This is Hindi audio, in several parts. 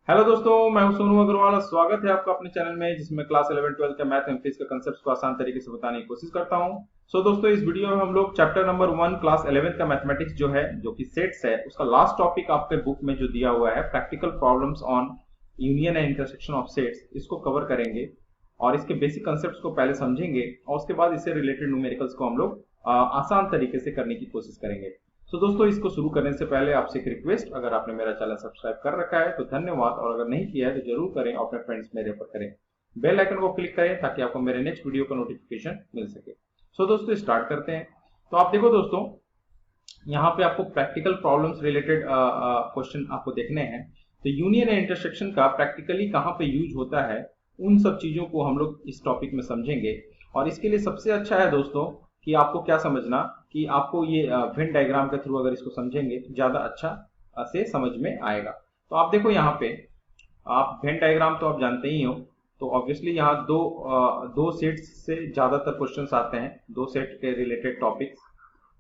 हेलो दोस्तों, मैं हूं सोनू अग्रवाल। स्वागत है आपका अपने चैनल में, जिसमें क्लास 11 12 के मैथ एंड फिजिक्स के कंसेप्ट्स को आसान तरीके से बताने की कोशिश करता हूं। दोस्तों, इस वीडियो में हम लोग चैप्टर नंबर 1 क्लास 11 का मैथमेटिक्स जो है, जो कि सेट्स है, उसका लास्ट टॉपिक आपके बुक में जो दिया हुआ है practical problems on union and intersection of sets, इसको कवर करेंगे और इसके बेसिक कंसेप्ट को पहले समझेंगे और उसके बाद इससे रिलेटेड न्यूमेरिकल्स को हम लोग आसान तरीके से करने की कोशिश करेंगे। दोस्तों, इसको शुरू करने से पहले आपसे एक रिक्वेस्ट, अगर आपने मेरा चैनल सब्सक्राइब कर रखा है तो धन्यवाद, और अगर नहीं किया है तो जरूर करें और अपने फ्रेंड्स में रेफर करें। बेल आइकन को क्लिक करें ताकि आपको मेरे नेक्स्ट वीडियो का नोटिफिकेशन मिल सके। दोस्तों, स्टार्ट करते हैं। तो आप देखो दोस्तों, यहाँ पे आपको प्रैक्टिकल प्रॉब्लम्स रिलेटेड क्वेश्चन आपको देखने हैं। तो यूनियन एंड इंटरसेक्शन का प्रैक्टिकली कहाँ पे यूज होता है, उन सब चीजों को हम लोग इस टॉपिक में समझेंगे। और इसके लिए सबसे अच्छा है दोस्तों कि आपको क्या समझना, कि आपको ये वेन डायग्राम के थ्रू अगर इसको समझेंगे तो ज्यादा अच्छा से समझ में आएगा। तो आप देखो यहाँ पे, आप वेन डायग्राम तो आप जानते ही हो। तो ऑब्वियसली यहाँ दो सेट्स से ज्यादातर क्वेश्चंस आते हैं, दो सेट के रिलेटेड टॉपिक्स,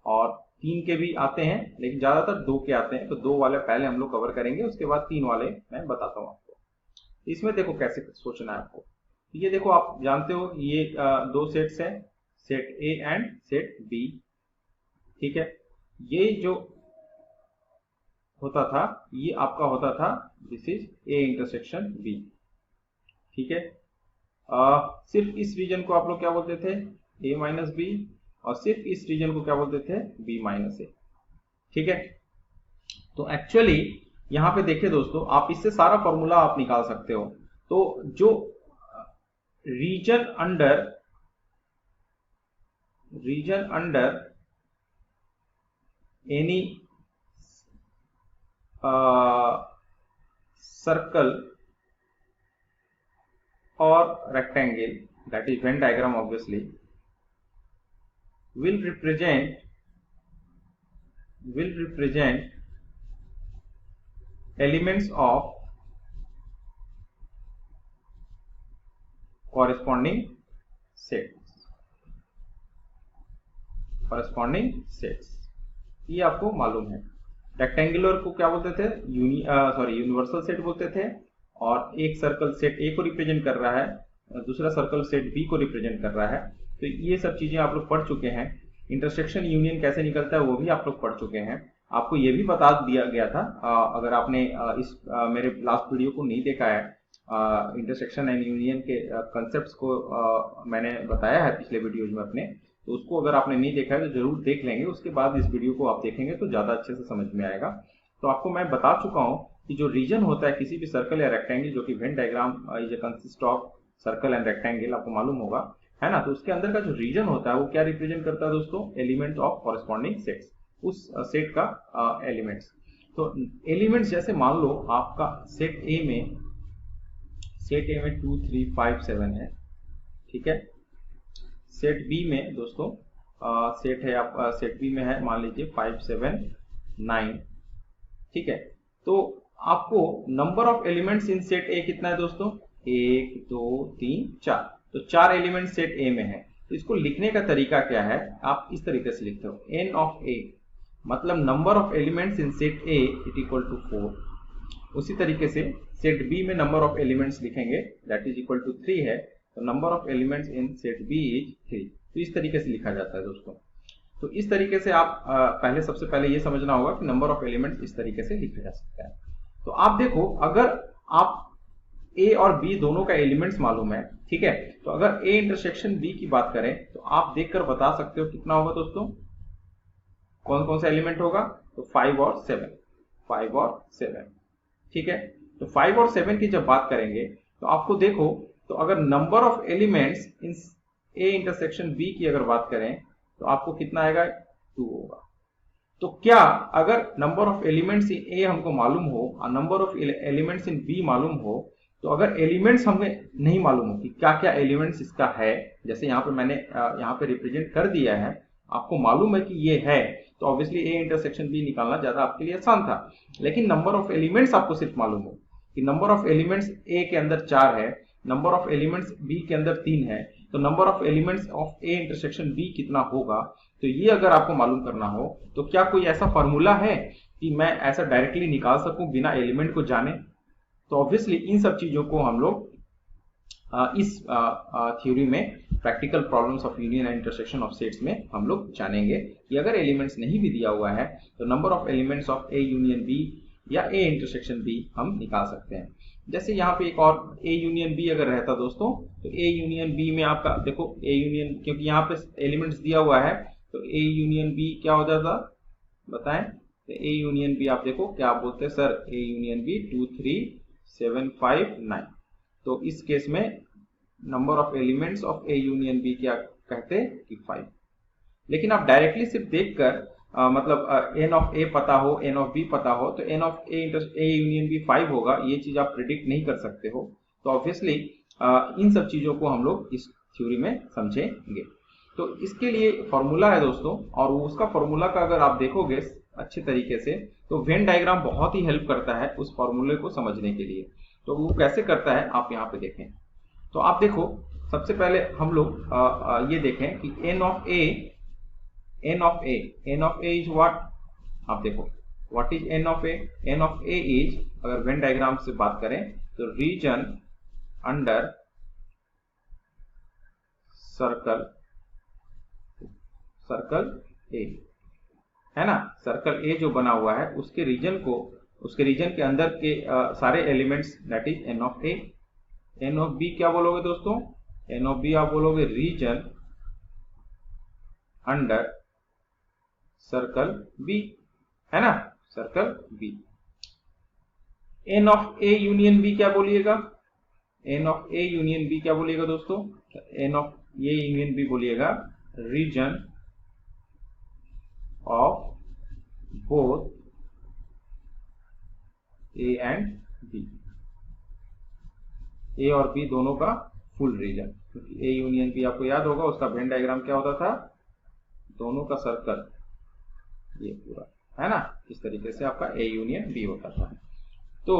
और तीन के भी आते हैं, लेकिन ज्यादातर दो के आते हैं। तो दो वाले पहले हम लोग कवर करेंगे, उसके बाद तीन वाले मैं बताता हूँ आपको। इसमें देखो कैसे सोचना है आपको। ये देखो, आप जानते हो ये दो सेट्स हैं, set A and set B. ठीक है, ये जो होता था, ये आपका होता था, this is A intersection B. ठीक है, सिर्फ इस रीजन को आप लोग क्या बोलते थे, ए माइनस बी, और सिर्फ इस रीजन को क्या बोलते थे, बी माइनस ए। ठीक है, तो एक्चुअली यहां पे देखिए दोस्तों, आप इससे सारा फॉर्मूला आप निकाल सकते हो। तो जो region under any circle or rectangle, that is Venn diagram obviously, will represent elements of corresponding sets। ये आपको मालूम है। रेक्टेंगुलर को क्या बोलते थे, यूनिवर्सल सेट बोलते थे, और एक सर्कल सेट ए को रिप्रेजेंट कर रहा है, दूसरा सर्कल सेट बी को रिप्रेजेंट कर रहा है। तो ये सब चीजें आप लोग पढ़ चुके हैं। इंटरसेक्शन यूनियन कैसे निकलता है वो भी आप लोग पढ़ चुके हैं। आपको ये भी बता दिया गया था, अगर आपने मेरे लास्ट वीडियो को नहीं देखा है, इंटरसेक्शन एंड यूनियन के कंसेप्ट को मैंने बताया है पिछले वीडियोज में अपने। तो उसको अगर आपने नहीं देखा है तो जरूर देख लेंगे, उसके बाद इस वीडियो को आप देखेंगे तो ज्यादा अच्छे से समझ में आएगा। तो आपको मैं बता चुका हूं कि जो रीजन होता है किसी भी सर्कल या रेक्टेंगल, जो कि Venn diagram is consist of circle and rectangle, आपको मालूम होगा, है ना। तो उसके अंदर का जो रीजन होता है वो क्या रिप्रेजेंट करता है दोस्तों, एलिमेंट ऑफ कॉरेस्पॉन्डिंग सेट्स, उस सेट का एलिमेंट्स। तो एलिमेंट्स जैसे मान लो आपका सेट ए में 2 3 5 7 है। ठीक है, सेट बी में दोस्तों सेट है, आप सेट बी में है मान लीजिए 5 7 9। ठीक है, तो आपको number of elements in set ए कितना है दोस्तों, 1 2 3 4। तो 4 एलिमेंट सेट ए में है। तो इसको लिखने का तरीका क्या है, आप इस तरीके से लिखते हो, n ऑफ ए मतलब number of elements in set A it equal to 4। उसी तरीके से सेट बी में नंबर ऑफ एलिमेंट्स लिखेंगे, दैट इज इक्वल टू 3 है, तो number of elements in set B is 3। तो इस तरीके से लिखा जाता है दोस्तों। तो इस तरीके से आप सबसे पहले ये समझना होगा कि नंबर ऑफ एलिमेंट्स इस तरीके से लिखा जा सकता है। तो आप देखो, अगर आप ए और बी दोनों का एलिमेंट्स मालूम है, ठीक है, तो अगर ए इंटरसेक्शन बी की बात करें तो आप देखकर बता सकते हो कितना होगा दोस्तों, कौन कौन सा एलिमेंट होगा। तो 5 और 7। ठीक है, तो 5 और 7 की जब बात करेंगे तो आपको देखो, तो अगर number of elements in A intersection B की अगर बात करें तो आपको कितना आएगा, 2 होगा। तो क्या अगर number of elements in A हमको मालूम हो और number of elements in B मालूम हो, तो अगर एलिमेंट्स हमें नहीं मालूम हो कि क्या क्या एलिमेंट्स इसका है, जैसे यहाँ पे मैंने यहाँ पे रिप्रेजेंट कर दिया है, आपको मालूम है कि ये है, तो ऑब्वियसली ए इंटरसेक्शन बी निकालना ज्यादा आपके लिए आसान था। लेकिन नंबर ऑफ एलिमेंट्स आपको सिर्फ मालूम हो कि नंबर ऑफ एलिमेंट्स ए के अंदर 4 है, नंबर ऑफ एलिमेंट्स बी के अंदर 3 है, तो number of elements of A intersection B कितना होगा। तो ये अगर आपको मालूम करना हो तो क्या कोई ऐसा फॉर्मूला है कि मैं ऐसा डायरेक्टली निकाल सकूं बिना एलिमेंट को जाने। तो ऑब्वियसली इन सब चीजों को हम लोग इस थ्योरी में practical problems of union and intersection of sets में हम लोग जानेंगे कि अगर एलिमेंट्स नहीं भी दिया हुआ है तो number of elements of A union B या ए इंटरसेक्शन बी हम निकाल सकते हैं। जैसे यहाँ पे एक और ए यूनियन बी अगर रहता दोस्तों, तो ए यूनियन बी में आपका देखो ए यूनियन, क्योंकि यहाँ पे एलिमेंट्स दिया हुआ है तो ए यूनियन बी क्या हो जाता बताएं। तो ए यूनियन बी आप देखो क्या आप बोलते हैं सर, ए यूनियन बी 2 3 7 5 9। तो इस केस में number of elements of A union B क्या कहते हैं कि 5। लेकिन आप डायरेक्टली सिर्फ देखकर मतलब एन ऑफ ए पता हो, एन ऑफ बी पता हो, तो N of A union B 5 होगा, ये चीज आप प्रिडिक्ट नहीं कर सकते हो। तो ऑब्वियसली इन सब चीजों को हम लोग इस थ्योरी में समझेंगे। तो इसके लिए फॉर्मूला है दोस्तों, और उसका फॉर्मूला का अगर आप देखोगे अच्छे तरीके से तो वेन डायग्राम बहुत ही हेल्प करता है उस फॉर्मूले को समझने के लिए। तो वो कैसे करता है आप यहाँ पे देखें। तो आप देखो सबसे पहले हम लोग ये देखें कि N of A is what. आप देखो what is N of A. N of A is, अगर वेन डायग्राम से बात करें तो रीजन अंडर सर्कल ए, है ना। सर्कल ए जो बना हुआ है उसके रीजन के अंदर के सारे elements, that is N of A. N of B क्या बोलोगे दोस्तों, एन ऑफ बी आप बोलोगे रीजन अंडर सर्कल बी, है ना, circle B. N of A union B क्या बोलिएगा, N of A union B क्या बोलिएगा दोस्तों, N of A union B बोलिएगा region of both A and B. A और बी दोनों का फुल रीजन, क्योंकि ए यूनियन बी आपको याद होगा उसका वेन डायग्राम क्या होता था, दोनों का सर्कल ये पूरा, है ना। इस तरीके से आपका ए यूनियन बी होता था। तो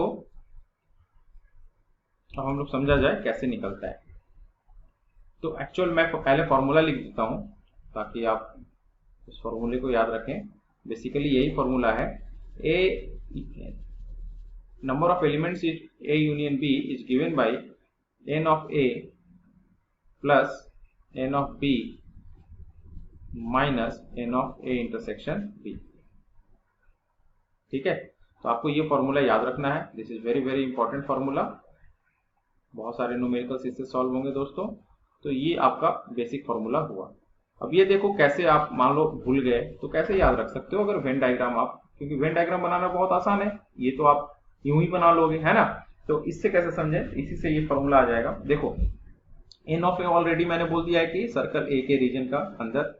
अब हम लोग समझा जाए कैसे निकलता है। तो एक्चुअल मैं पहले फॉर्मूला लिख देता हूं ताकि आप इस फॉर्मूले को याद रखें। बेसिकली यही फॉर्मूला है, ए number of elements is A union B is given by n of A plus n of B minus n of A intersection B। ठीक है, तो आपको ये फॉर्मूला याद रखना है। This is very very important formula. बहुत सारे न्यूमेरिकल्स इससे सॉल्व होंगे दोस्तों। तो ये आपका बेसिक फॉर्मूला हुआ। अब ये देखो कैसे आप मान लो भूल गए तो कैसे याद रख सकते हो, अगर वेन डायग्राम आप, क्योंकि वेन डायग्राम बनाना बहुत आसान है, ये तो आप यूं ही बना लोगे, है ना। तो इससे कैसे समझे, इसी से ये फॉर्मूला आ जाएगा। देखो एन ऑफ ए ऑलरेडी मैंने बोल दिया है कि सर्कल ए के रीजन का अंदर,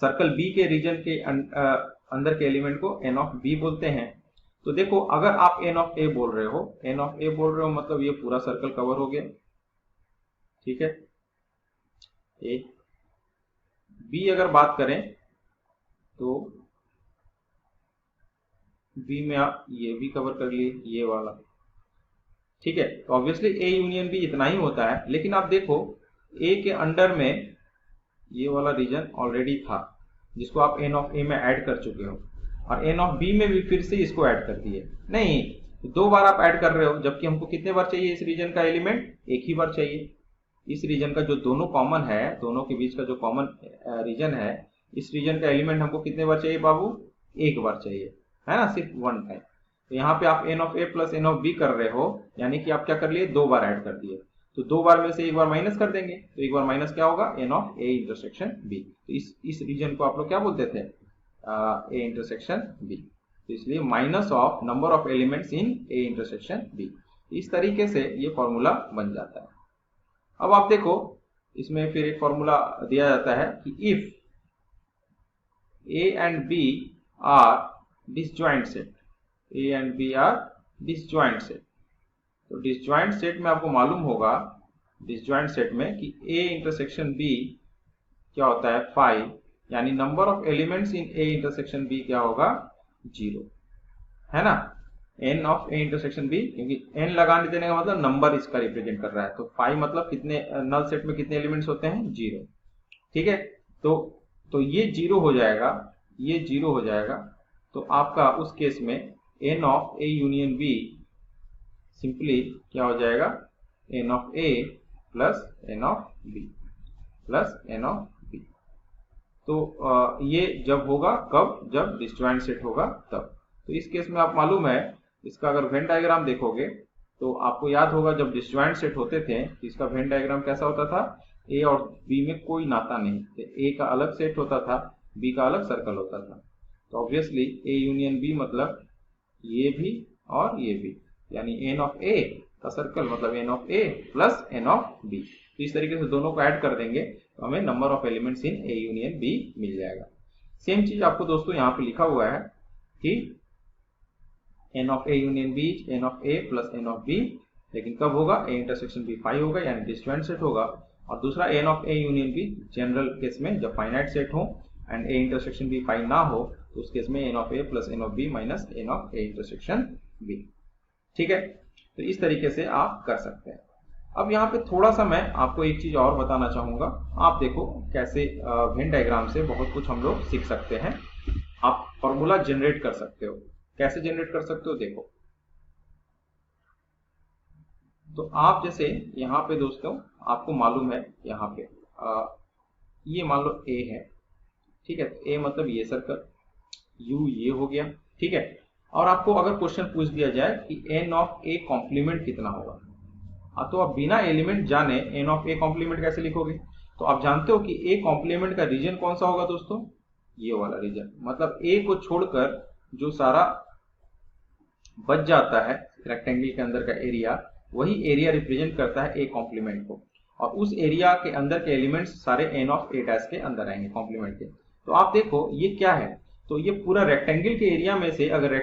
सर्कल बी के रीजन के अंदर के एलिमेंट को एन ऑफ बी बोलते हैं। तो देखो अगर आप एन ऑफ ए बोल रहे हो, एन ऑफ ए बोल रहे हो मतलब ये पूरा सर्कल कवर हो गया, ठीक है। ए बी अगर बात करें तो बी में आप ये भी कवर कर लिए, ये वाला, ठीक है। तो ऑब्वियसली ए यूनियन बी इतना ही होता है। लेकिन आप देखो ए के अंडर में ये वाला रीजन ऑलरेडी था जिसको आप एन ऑफ ए में ऐड कर चुके हो, और एन ऑफ बी में भी फिर से इसको ऐड कर दिए। नहीं, दो बार आप ऐड कर रहे हो, जबकि हमको कितने बार चाहिए इस रीजन का एलिमेंट, एक ही बार चाहिए। इस रीजन का जो दोनों कॉमन है, दोनों के बीच का जो कॉमन रीजन है, इस रीजन का एलिमेंट हमको कितने बार चाहिए बाबू, एक बार चाहिए, है ना, सिर्फ वन टाइम। तो यहाँ पे आप N of A plus N of B कर रहे हो, यानी कि आप क्या कर लिए, दो बार ऐड कर दिए। तो दो बार में से एक बार माइनस कर देंगे, तो एक बार माइनस क्या होगा, N of A intersection B. तो इस रीजन को आप लोग क्या बोलते थे, ए इंटरसेक्शन बी। तो इसलिए minus of number of elements in A intersection B. इस तरीके से ये फॉर्मूला बन जाता है। अब आप देखो इसमें फिर एक फॉर्मूला दिया जाता है कि if A and B are disjoint set, A and B are disjoint set. तो डिसजॉइंट सेट में आपको मालूम होगा, डिसजॉइंट सेट में कि ए इंटरसेक्शन बी क्या होता है 5, यानी number of elements in A intersection B क्या होगा 0, है ना। N of A intersection B, क्योंकि एन लगाने देने का मतलब नंबर इसका रिप्रेजेंट कर रहा है। तो 5 मतलब कितने, नल सेट में कितने एलिमेंट्स होते हैं 0, ठीक है। तो ये 0 हो जाएगा, ये 0 हो जाएगा। तो आपका उस केस में N of A union B simply क्या हो जाएगा, n of a plus n of b plus n of b। तो ये जब होगा कब, जब डिस्जॉइंट सेट होगा तब। तो इस केस में आप मालूम है इसका अगर वेन डायग्राम देखोगे तो आपको याद होगा जब डिस्जॉइंट सेट होते थे तो इसका वेन डायग्राम कैसा होता था, ए और बी में कोई नाता नहीं, तो ए का अलग सेट होता था, बी का अलग सर्कल होता था। तो ऑब्वियसली ए यूनियन बी मतलब ये भी और ये भी, यानी एन ऑफ ए का सर्कल मतलब N of A plus N of B. तो इस तरीके से दोनों को ऐड कर देंगे तो हमें number of elements in A union B मिल जाएगा। सेम चीज आपको दोस्तों यहाँ पे लिखा हुआ है कि n of a union b n of a plus n of b, लेकिन कब होगा, a इंटरसेक्शन b 5 होगा यानी डिस्जॉइंट सेट होगा। और दूसरा n of a union b general case में जब फाइनाइट सेट हो एंड a इंटरसेक्शन b 5 ना हो तो उस केस में n of a plus n of b minus n of a intersection b। ठीक है, तो इस तरीके से आप कर सकते हैं। अब यहाँ पे थोड़ा सा मैं आपको एक चीज और बताना चाहूंगा। आप देखो कैसे वेन डायग्राम से बहुत कुछ हम लोग सीख सकते हैं। आप फॉर्मूला जनरेट कर सकते हो। कैसे जनरेट कर सकते हो देखो, तो आप जैसे यहाँ पे दोस्तों आपको मालूम है यहाँ पे ये मान लो a है, ठीक है, तो a मतलब ये सर्कल, u ये हो गया, ठीक है। और आपको अगर क्वेश्चन पूछ दिया जाए कि n ऑफ a कॉम्प्लीमेंट कितना होगा, तो आप बिना एलिमेंट जाने n ऑफ a कॉम्प्लीमेंट कैसे लिखोगे। तो आप जानते हो कि a कॉम्प्लीमेंट का रीजन कौन सा होगा दोस्तों, ये वाला रीजन, मतलब a को छोड़कर जो सारा बच जाता है रेक्टेंगल के अंदर का एरिया, वही एरिया रिप्रेजेंट करता है ए कॉम्प्लीमेंट को, और उस एरिया के अंदर के एलिमेंट्स सारे एन ऑफ ए डैश के अंदर आएंगे कॉम्प्लीमेंट के। तो आप देखो ये क्या है, तो ये पूरा रेक्टेंगल के एरिया में से अगर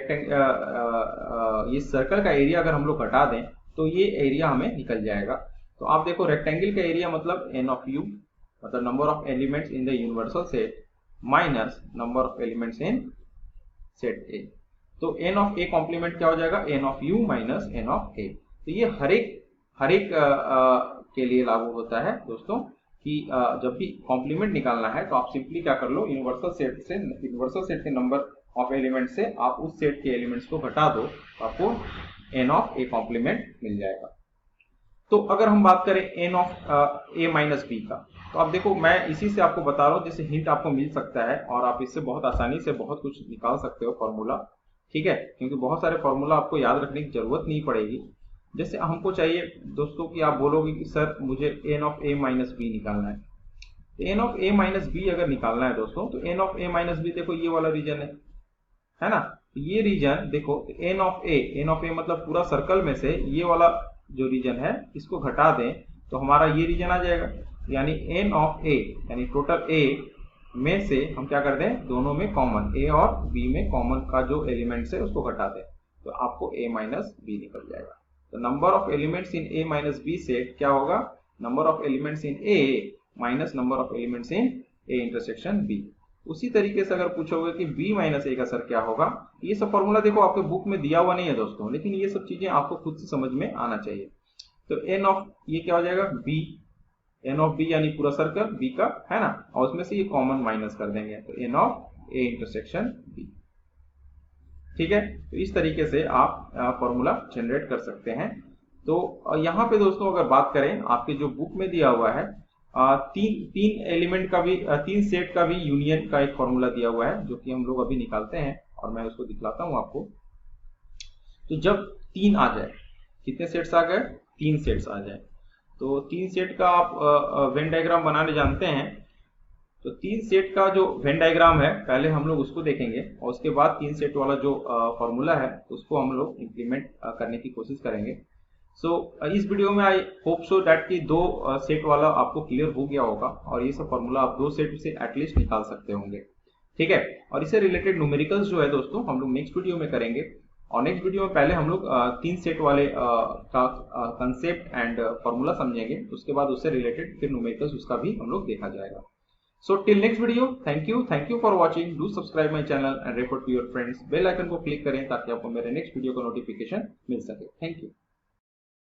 ये सर्कल का एरिया अगर हम लोग घटा दें तो ये एरिया हमें निकल जाएगा। तो आप देखो रेक्टेंगल का एरिया मतलब एन ऑफ यू मतलब number of elements in the universal set minus number of elements in set A. तो एन ऑफ ए कॉम्प्लीमेंट क्या हो जाएगा, N of U minus N of A. तो ये हर एक के लिए लागू होता है दोस्तों कि जब भी कॉम्प्लीमेंट निकालना है तो आप सिंपली क्या कर लो, यूनिवर्सल सेट के नंबर ऑफ एलिमेंट से आप उस सेट के एलिमेंट्स को घटा दो, आपको एन ऑफ ए कॉम्प्लीमेंट मिल जाएगा। तो अगर हम बात करें N of A minus B का, तो आप देखो मैं इसी से आपको बता रहा हूँ, जैसे हिंट आपको मिल सकता है और आप इससे बहुत आसानी से बहुत कुछ निकाल सकते हो फॉर्मूला, ठीक है, क्योंकि बहुत सारे फॉर्मूला आपको याद रखने की जरूरत नहीं पड़ेगी। जैसे हमको चाहिए दोस्तों कि आप बोलोगे कि सर मुझे N of A minus B निकालना है, तो N of A minus B अगर निकालना है दोस्तों तो N of A minus B देखो ये वाला रीजन है ना, ये रीजन देखो एन ऑफ ए मतलब पूरा सर्कल में से ये वाला जो रीजन है इसको घटा दें तो हमारा ये रीजन आ जाएगा, यानी एन ऑफ ए यानी टोटल ए में से हम क्या कर दें, दोनों में कॉमन ए और बी में कॉमन का जो एलिमेंट्स है उसको घटा दें तो आपको ए माइनस बी निकल जाएगा। तो number of elements in A minus B set क्या होगा, number of elements in A minus number of elements in A intersection B. उसी तरीके से अगर पूछोगे कि b माइनस ए का सर क्या होगा, ये सब फॉर्मूला देखो आपके बुक में दिया हुआ नहीं है दोस्तों, लेकिन ये सब चीजें आपको खुद से समझ में आना चाहिए। तो एन ऑफ ये क्या हो जाएगा b, एन ऑफ बी यानी पूरा सर्कल b का है ना, और उसमें से ये कॉमन माइनस कर देंगे तो N of A intersection b। ठीक है, तो इस तरीके से आप फॉर्मूला जनरेट कर सकते हैं। तो यहाँ पे दोस्तों अगर बात करें आपके जो बुक में दिया हुआ है तीन एलिमेंट का भी तीन सेट का भी यूनियन का एक फॉर्मूला दिया हुआ है जो कि हम लोग अभी निकालते हैं और मैं उसको दिखलाता हूं आपको। तो जब तीन आ जाए, कितने सेट्स आ गए, तीन सेट्स आ जाए, तो तीन सेट का आप वेन डायग्राम बनाने जानते हैं। तो तीन सेट का जो वेन डायग्राम है पहले हम लोग उसको देखेंगे और उसके बाद तीन सेट वाला जो फॉर्मूला है उसको हम लोग इम्प्लीमेंट करने की कोशिश करेंगे। इस वीडियो में आई होप सो दैट कि दो सेट वाला आपको क्लियर हो गया होगा और ये सब फॉर्मूला आप दो सेट से एटलीस्ट निकाल सकते होंगे। ठीक है, और इससे रिलेटेड न्यूमेरिकल्स जो है दोस्तों हम लोग नेक्स्ट वीडियो में करेंगे। और नेक्स्ट वीडियो में पहले हम लोग तीन सेट वाले का कंसेप्ट एंड फॉर्मूला समझेंगे, उसके बाद उससे रिलेटेड फिर न्यूमेरिकल्स उसका भी हम लोग देखा जाएगा। So till next video, thank you for watching. Do subscribe my channel and refer to your friends. Bell icon को क्लिक करें ताकि आपको मेरे नेक्स्ट वीडियो का नोटिफिकेशन मिल सके। Thank you.